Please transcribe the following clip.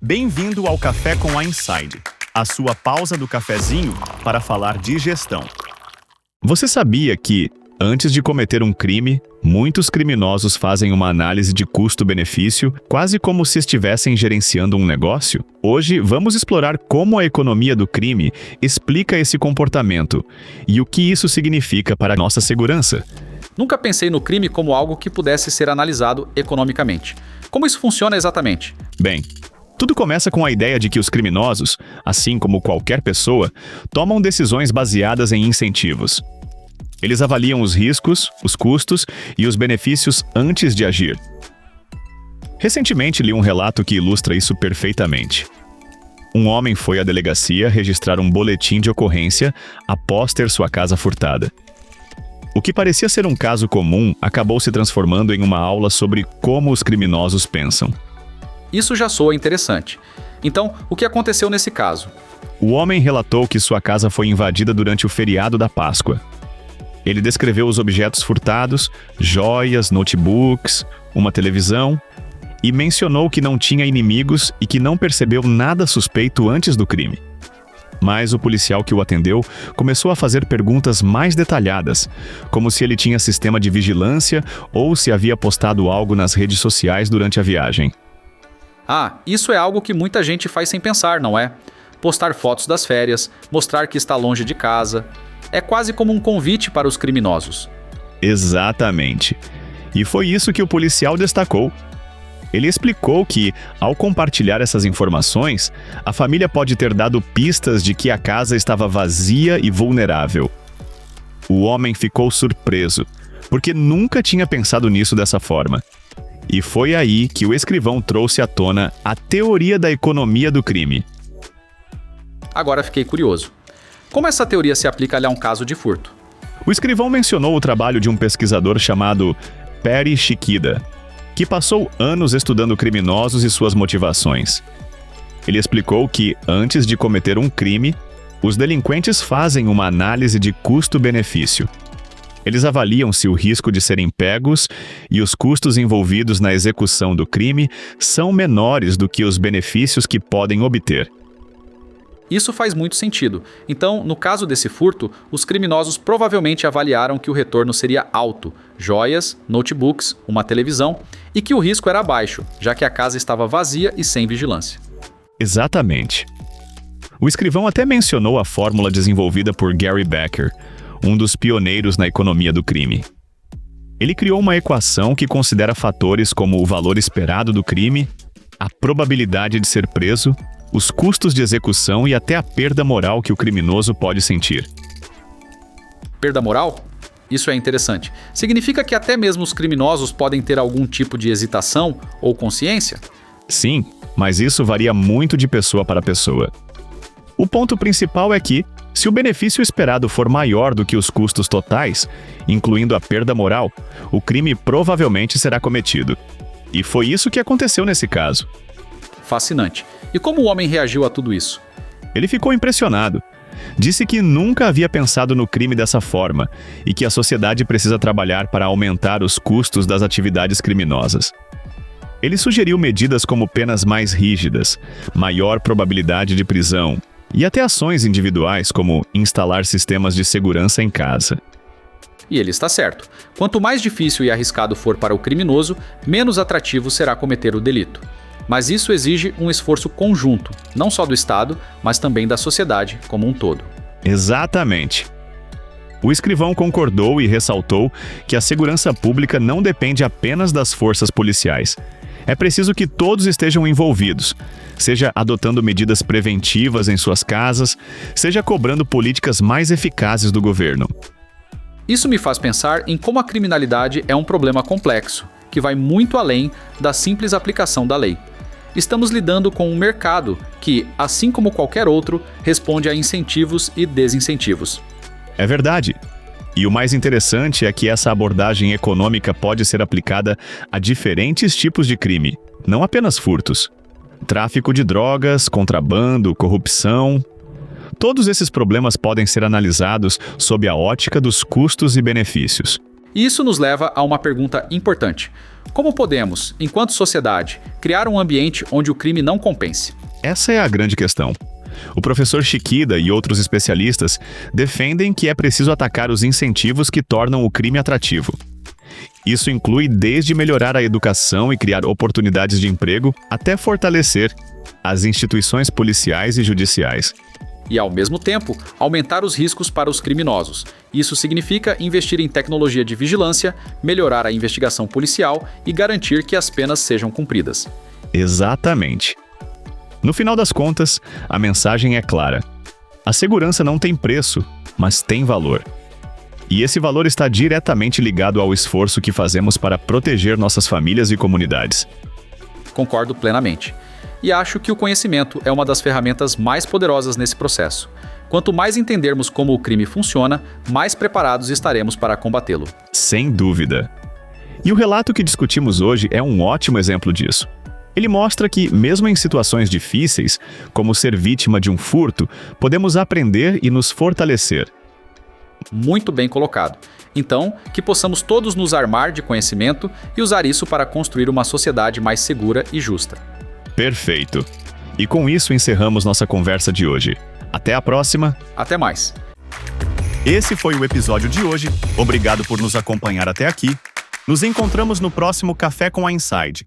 Bem-vindo ao Café com a Inside, a sua pausa do cafezinho para falar de gestão. Você sabia que, antes de cometer um crime, muitos criminosos fazem uma análise de custo-benefício, quase como se estivessem gerenciando um negócio? Hoje, vamos explorar como a economia do crime explica esse comportamento e o que isso significa para a nossa segurança. Nunca pensei no crime como algo que pudesse ser analisado economicamente. Como isso funciona exatamente? Bem, tudo começa com a ideia de que os criminosos, assim como qualquer pessoa, tomam decisões baseadas em incentivos. Eles avaliam os riscos, os custos e os benefícios antes de agir. Recentemente li um relato que ilustra isso perfeitamente. Um homem foi à delegacia registrar um boletim de ocorrência após ter sua casa furtada. O que parecia ser um caso comum acabou se transformando em uma aula sobre como os criminosos pensam. Isso já soa interessante. Então, o que aconteceu nesse caso? O homem relatou que sua casa foi invadida durante o feriado da Páscoa. Ele descreveu os objetos furtados, joias, notebooks, uma televisão, e mencionou que não tinha inimigos e que não percebeu nada suspeito antes do crime. Mas o policial que o atendeu começou a fazer perguntas mais detalhadas, como se ele tinha sistema de vigilância ou se havia postado algo nas redes sociais durante a viagem. Ah, isso é algo que muita gente faz sem pensar, não é? Postar fotos das férias, mostrar que está longe de casa. É quase como um convite para os criminosos. Exatamente. E foi isso que o policial destacou. Ele explicou que, ao compartilhar essas informações, a família pode ter dado pistas de que a casa estava vazia e vulnerável. O homem ficou surpreso, porque nunca tinha pensado nisso dessa forma. E foi aí que o escrivão trouxe à tona a teoria da economia do crime. Agora fiquei curioso. Como essa teoria se aplica a um caso de furto? O escrivão mencionou o trabalho de um pesquisador chamado Perry Shikida, que passou anos estudando criminosos e suas motivações. Ele explicou que, antes de cometer um crime, os delinquentes fazem uma análise de custo-benefício. Eles avaliam se o risco de serem pegos e os custos envolvidos na execução do crime são menores do que os benefícios que podem obter. Isso faz muito sentido. Então, no caso desse furto, os criminosos provavelmente avaliaram que o retorno seria alto, joias, notebooks, uma televisão, e que o risco era baixo, já que a casa estava vazia e sem vigilância. Exatamente. O escrivão até mencionou a fórmula desenvolvida por Gary Becker, um dos pioneiros na economia do crime. Ele criou uma equação que considera fatores como o valor esperado do crime, a probabilidade de ser preso, os custos de execução e até a perda moral que o criminoso pode sentir. Perda moral? Isso é interessante. Significa que até mesmo os criminosos podem ter algum tipo de hesitação ou consciência? Sim, mas isso varia muito de pessoa para pessoa. O ponto principal é que, se o benefício esperado for maior do que os custos totais, incluindo a perda moral, o crime provavelmente será cometido. E foi isso que aconteceu nesse caso. Fascinante. E como o homem reagiu a tudo isso? Ele ficou impressionado. Disse que nunca havia pensado no crime dessa forma e que a sociedade precisa trabalhar para aumentar os custos das atividades criminosas. Ele sugeriu medidas como penas mais rígidas, maior probabilidade de prisão e até ações individuais como instalar sistemas de segurança em casa. E ele está certo. Quanto mais difícil e arriscado for para o criminoso, menos atrativo será cometer o delito. Mas isso exige um esforço conjunto, não só do Estado, mas também da sociedade como um todo. Exatamente. O escrivão concordou e ressaltou que a segurança pública não depende apenas das forças policiais. É preciso que todos estejam envolvidos, seja adotando medidas preventivas em suas casas, seja cobrando políticas mais eficazes do governo. Isso me faz pensar em como a criminalidade é um problema complexo, que vai muito além da simples aplicação da lei. Estamos lidando com um mercado que, assim como qualquer outro, responde a incentivos e desincentivos. É verdade. E o mais interessante é que essa abordagem econômica pode ser aplicada a diferentes tipos de crime, não apenas furtos. Tráfico de drogas, contrabando, corrupção. Todos esses problemas podem ser analisados sob a ótica dos custos e benefícios. E isso nos leva a uma pergunta importante. Como podemos, enquanto sociedade, criar um ambiente onde o crime não compense? Essa é a grande questão. O professor Chikida e outros especialistas defendem que é preciso atacar os incentivos que tornam o crime atrativo. Isso inclui desde melhorar a educação e criar oportunidades de emprego, até fortalecer as instituições policiais e judiciais. E, ao mesmo tempo, aumentar os riscos para os criminosos. Isso significa investir em tecnologia de vigilância, melhorar a investigação policial e garantir que as penas sejam cumpridas. Exatamente. No final das contas, a mensagem é clara. A segurança não tem preço, mas tem valor. E esse valor está diretamente ligado ao esforço que fazemos para proteger nossas famílias e comunidades. Concordo plenamente. E acho que o conhecimento é uma das ferramentas mais poderosas nesse processo. Quanto mais entendermos como o crime funciona, mais preparados estaremos para combatê-lo. Sem dúvida. E o relato que discutimos hoje é um ótimo exemplo disso. Ele mostra que, mesmo em situações difíceis, como ser vítima de um furto, podemos aprender e nos fortalecer. Muito bem colocado. Então, que possamos todos nos armar de conhecimento e usar isso para construir uma sociedade mais segura e justa. Perfeito. E com isso encerramos nossa conversa de hoje. Até a próxima. Até mais. Esse foi o episódio de hoje. Obrigado por nos acompanhar até aqui. Nos encontramos no próximo Café com a Inside.